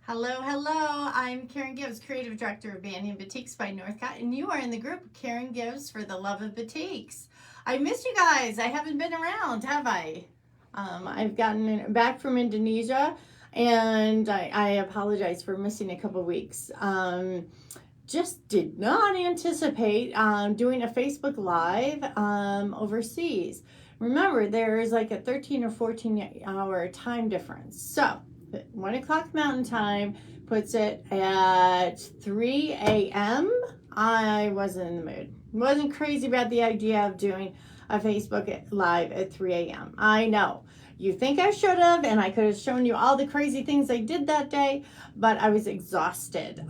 Hello, hello. I'm Karen Gibbs, Creative Director of Banyan Boutiques by Northcott, and you are in the group Karen Gibbs for the Love of Boutiques. I missed you guys. I haven't been around, have I? I've gotten back from Indonesia, and I apologize for missing a couple weeks. Just did not anticipate doing a Facebook Live overseas. Remember, there is like a 13 or 14 hour time difference. So, 1 o'clock Mountain Time puts it at 3 a.m. I wasn't in the mood. Wasn't crazy about the idea of doing a Facebook Live at 3 a.m. I know. You think I should have, and I could have shown you all the crazy things I did that day, but I was exhausted.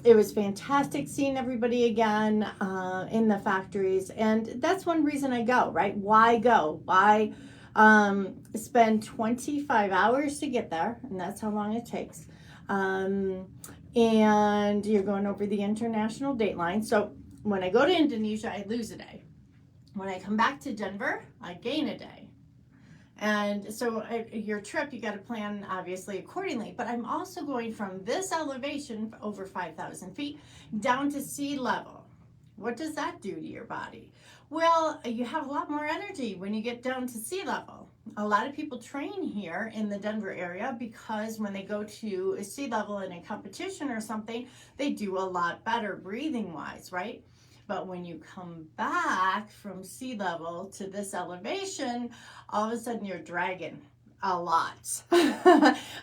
It was fantastic seeing everybody again in the factories, and that's one reason I go, right? Why go? Why spend 25 hours to get there, and that's how long it takes. And you're going over the international date line. So when I go to Indonesia, I lose a day. When I come back to Denver, I gain a day. And so your trip, you got to plan obviously accordingly. But I'm also going from this elevation, over 5,000 feet, down to sea level. What does that do to your body? Well, you have a lot more energy when you get down to sea level. A lot of people train here in the Denver area because when they go to a sea level in a competition or something, they do a lot better breathing wise, right? But when you come back from sea level to this elevation, all of a sudden you're dragging a lot.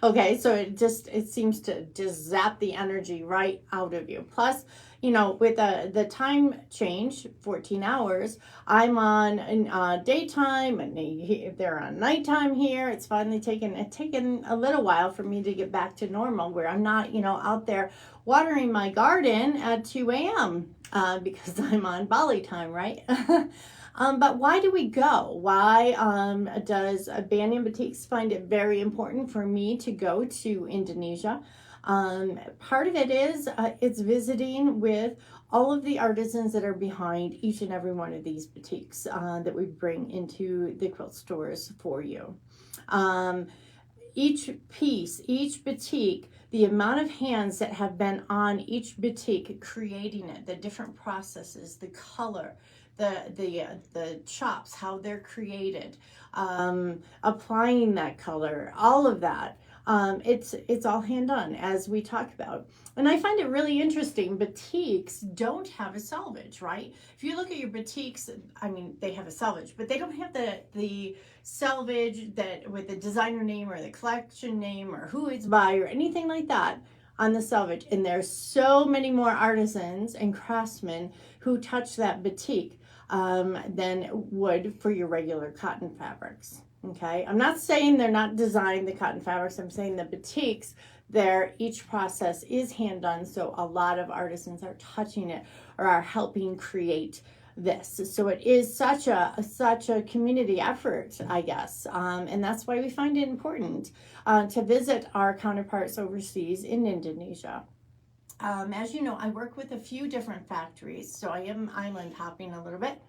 Okay, so it seems to just zap the energy right out of you. Plus, with the time change, 14 hours, I'm on daytime and they're on nighttime here. It's finally taken a little while for me to get back to normal where I'm not, out there watering my garden at 2 a.m. Because I'm on Bali time, right? But why do we go? Why does Banyan Boutiques find it very important for me to go to Indonesia? Part of it is it's visiting with all of the artisans that are behind each and every one of these boutiques that we bring into the quilt stores for you. Each piece, each boutique, the amount of hands that have been on each boutique creating it, the different processes, the color, the chops, how they're created, applying that color, all of that. It's all hand done as we talk about. And I find it really interesting. Boutiques don't have a selvage, right? If you look at your boutiques, I mean, they have a selvage, but they don't have the selvage that with the designer name or the collection name or who it's by or anything like that on the selvage. And there's so many more artisans and craftsmen who touch that boutique than would for your regular cotton fabrics. Okay, I'm not saying they're not designed, the cotton fabrics. I'm saying the boutiques, each process is hand done, so a lot of artisans are touching it or are helping create this. So it is such a community effort, I guess, and that's why we find it important to visit our counterparts overseas in Indonesia. As you know, I work with a few different factories, so I am island hopping a little bit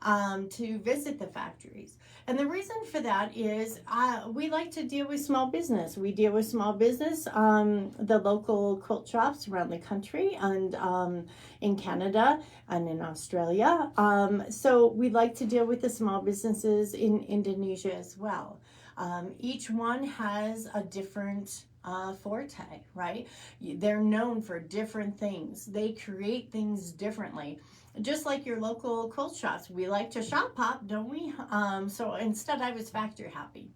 to visit the factories. And the reason for that is we like to deal with small business. We deal with small business, the local quilt shops around the country and in Canada and in Australia. So we like to deal with the small businesses in Indonesia as well. Each one has a different forte, right? They're known for different things. They create things differently. Just like your local quilt shops, we like to shop hop, don't we? So instead, I was factory hopping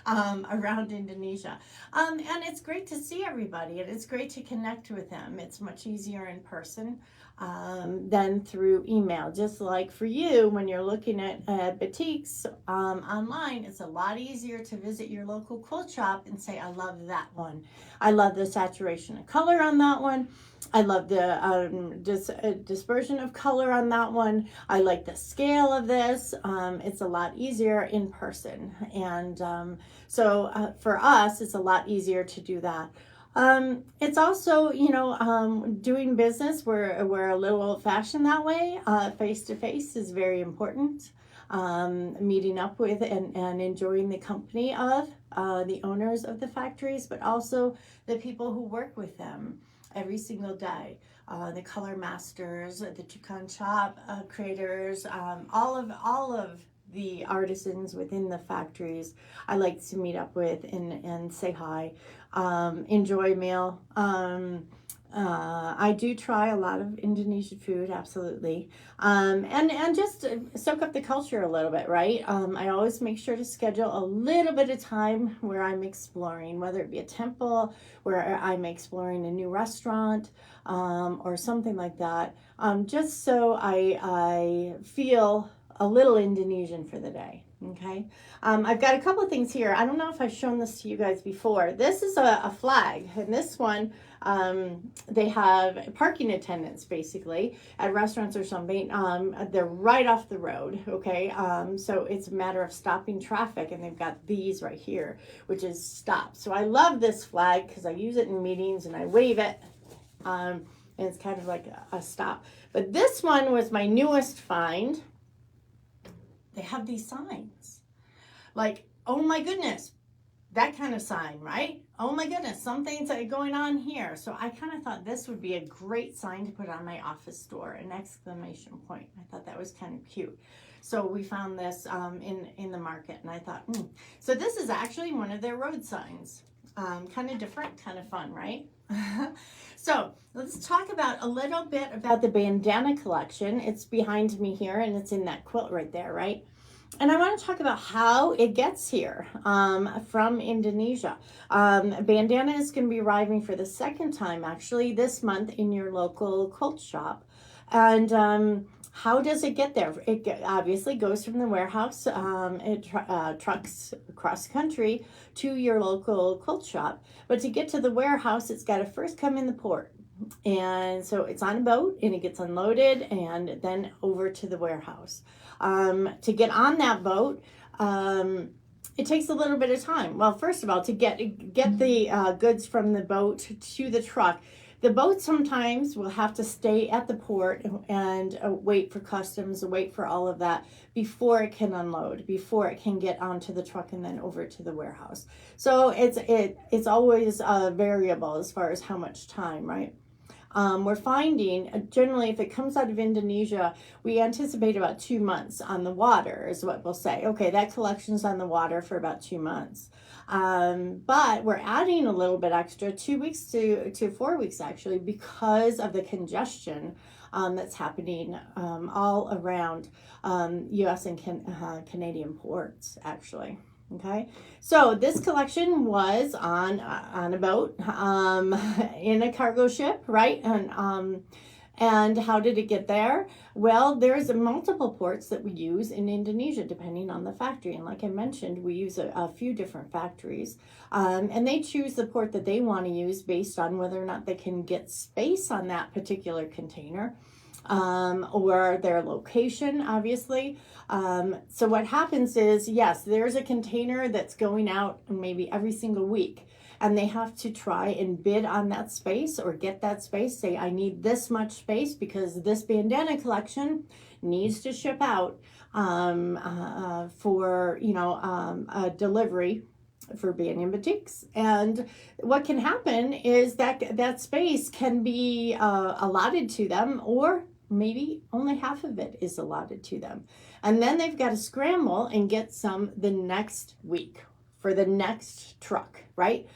around Indonesia. And it's great to see everybody, and it's great to connect with them. It's much easier in person than through email. Just like for you, when you're looking at boutiques online, it's a lot easier to visit your local quilt shop and say, I love that one. I love the saturation of color on that one. I love the dispersion of color on that one. I like the scale of this. It's a lot easier in person. And so for us, it's a lot easier to do that. It's also, doing business. We're a little old fashioned that way. Face to face is very important. meeting up with and enjoying the company of the owners of the factories, but also the people who work with them every single day. The color masters, the Tukan shop creators, all of the artisans within the factories I like to meet up with and say hi, enjoy a meal. I do try a lot of Indonesian food, absolutely, and just soak up the culture a little bit, right? I always make sure to schedule a little bit of time where I'm exploring, whether it be a temple, where I'm exploring a new restaurant, or something like that, just so I feel a little Indonesian for the day. Okay, I've got a couple of things here. I don't know if I've shown this to you guys before. This is a flag, and this one, they have parking attendants basically at restaurants or something. They're right off the road, okay? So it's a matter of stopping traffic, and they've got these right here, which is stop. So I love this flag because I use it in meetings and I wave it, and it's kind of like a stop. But this one was my newest find. They have these signs like, oh my goodness, that kind of sign, right? Oh my goodness, something's going on here. So I kind of thought this would be a great sign to put on my office door, an exclamation point. I thought that was kind of cute. So we found this in the market, and I thought, So this is actually one of their road signs. Kind of different, kind of fun, right? So let's talk about a little bit about the bandana collection. It's behind me here, and it's in that quilt right there, right? And I want to talk about how it gets here from Indonesia. Bandana is going to be arriving for the second time, actually, this month in your local quilt shop. And how does it get there? It obviously goes from the warehouse, trucks across the country to your local quilt shop. But to get to the warehouse, it's got to first come in the port. And so it's on a boat, and it gets unloaded and then over to the warehouse. To get on that boat, it takes a little bit of time. Well, first of all, to get the goods from the boat to the truck, the boat sometimes will have to stay at the port and wait for customs, wait for all of that before it can unload, before it can get onto the truck and then over to the warehouse. So it's always variable as far as how much time, right? We're finding generally if it comes out of Indonesia, we anticipate about 2 months on the water is what we'll say. Okay, that collection's on the water for about 2 months. But we're adding a little bit extra, 2 weeks to 4 weeks actually, because of the congestion that's happening all around U.S. and Canadian ports actually. Okay, so this collection was on a boat, in a cargo ship, right? And how did it get there? Well, there's multiple ports that we use in Indonesia, depending on the factory. And like I mentioned, we use a few different factories, and they choose the port that they want to use based on whether or not they can get space on that particular container. Or their location, obviously. So what happens is, yes, there's a container that's going out maybe every single week, and they have to try and bid on that space or get that space, say, I need this much space because this bandana collection needs to ship out for, a delivery for being in boutiques. And what can happen is that space can be allotted to them, or maybe only half of it is allotted to them. And then they've got to scramble and get some the next week for the next truck, right?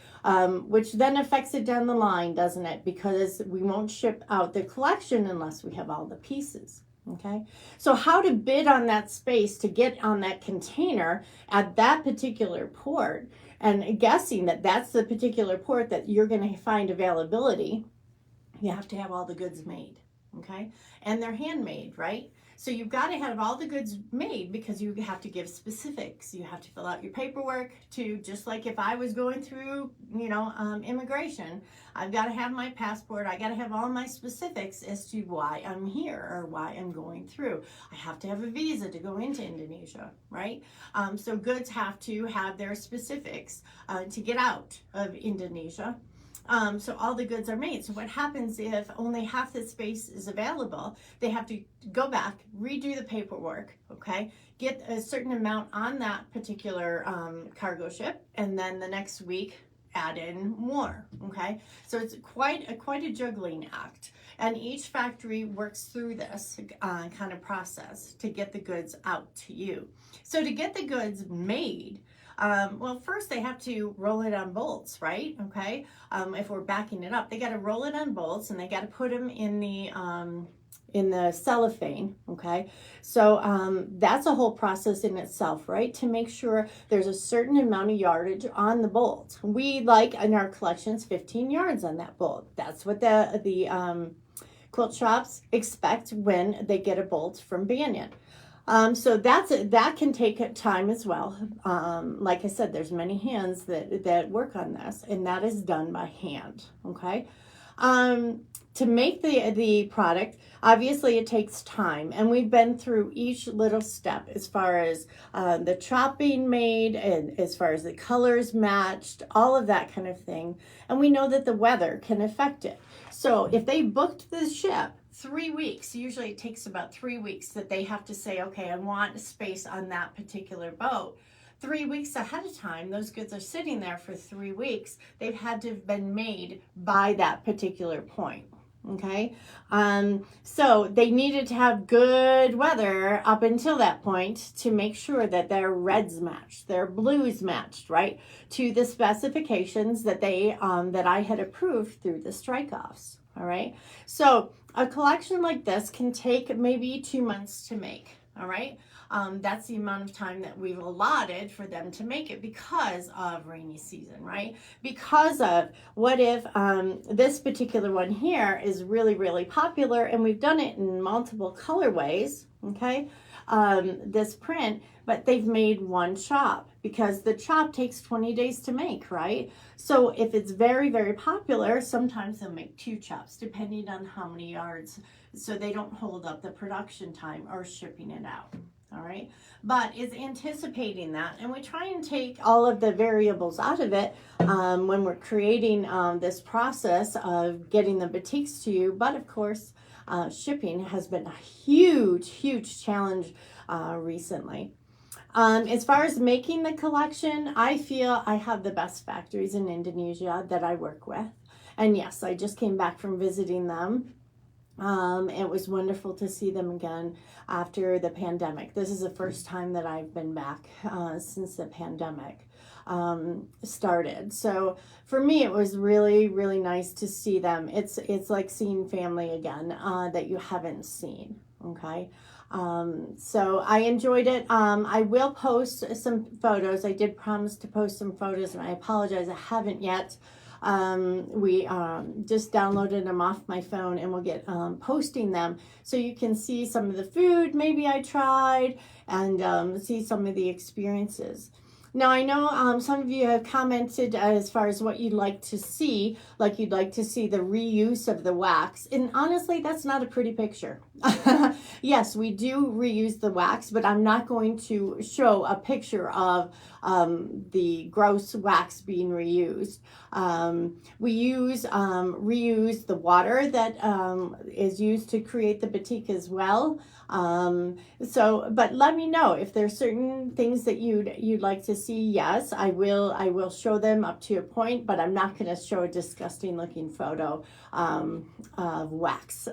Which then affects it down the line, doesn't it? Because we won't ship out the collection unless we have all the pieces. Okay, so how to bid on that space to get on that container at that particular port, and guessing that that's the particular port that you're going to find availability, you have to have all the goods made. Okay, and they're handmade, right? So you've got to have all the goods made because you have to give specifics. You have to fill out your paperwork to, just like if I was going through, immigration, I've got to have my passport. I got to have all my specifics as to why I'm here or why I'm going through. I have to have a visa to go into Indonesia, right? So goods have to have their specifics to get out of Indonesia. So all the goods are made. So what happens if only half the space is available? They have to go back, redo the paperwork, okay? Get a certain amount on that particular cargo ship, and then the next week add in more, okay? So it's quite a juggling act. And each factory works through this kind of process to get the goods out to you. So to get the goods made, well, first they have to roll it on bolts, right? Okay. If we're backing it up, they got to roll it on bolts and they got to put them in the cellophane. Okay. So that's a whole process in itself, right? To make sure there's a certain amount of yardage on the bolt. We like in our collections 15 yards on that bolt. That's what the quilt shops expect when they get a bolt from Banyan. So that can take time as well. Like I said, there's many hands that work on this, and that is done by hand. Okay. To make the product, obviously it takes time, and we've been through each little step as far as the chopping made and as far as the colors matched, all of that kind of thing. And we know that the weather can affect it. So if they booked the ship 3 weeks, usually it takes about 3 weeks that they have to say, okay, I want a space on that particular boat. 3 weeks ahead of time, those goods are sitting there for 3 weeks. They've had to have been made by that particular point. Okay. So they needed to have good weather up until that point to make sure that their reds matched, their blues matched, right, to the specifications that that I had approved through the strike-offs. All right. So a collection like this can take maybe 2 months to make. All right. That's the amount of time that we've allotted for them to make it because of rainy season, right? Because of what if this particular one here is really, really popular and we've done it in multiple colorways, okay? This print, but they've made one chop because the chop takes 20 days to make, right? So if it's very, very popular, sometimes they'll make 2 chops depending on how many yards, so they don't hold up the production time or shipping it out. All right, but it's anticipating that, and we try and take all of the variables out of it when we're creating this process of getting the batiks to you. But of course, shipping has been a huge, huge challenge recently. As far as making the collection, I feel I have the best factories in Indonesia that I work with. And yes, I just came back from visiting them. It was wonderful to see them again after the pandemic. This is the first time that I've been back since the pandemic started. So for me, it was really, really nice to see them. It's like seeing family again that you haven't seen. Okay. So I enjoyed it. I will post some photos. I did promise to post some photos, and I apologize, I haven't yet. We just downloaded them off my phone, and we'll get posting them so you can see some of the food maybe I tried and see some of the experiences. Now, I know some of you have commented as far as what you'd like to see, like you'd like to see the reuse of the wax. And honestly, that's not a pretty picture. Yes, we do reuse the wax, but I'm not going to show a picture of the gross wax being reused. We reuse the water that is used to create the batik as well. But let me know if there's certain things that you'd like to see. Yes, I will show them up to a point, but I'm not going to show a disgusting looking photo of wax,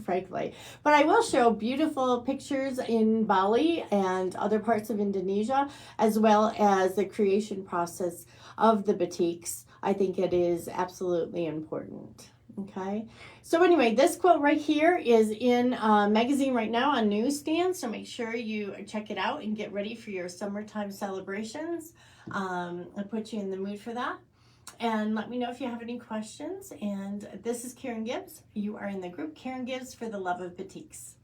frankly. But I will show beautiful pictures in Bali and other parts of Indonesia, as well as the creation process of the batiks. I think it is absolutely important. Okay, so anyway, this quilt right here is in a magazine right now on newsstands, so make sure you check it out and get ready for your summertime celebrations. I'll put you in the mood for that. And let me know if you have any questions. And this is Karen Gibbs. You are in the group Karen Gibbs for the Love of Batiks.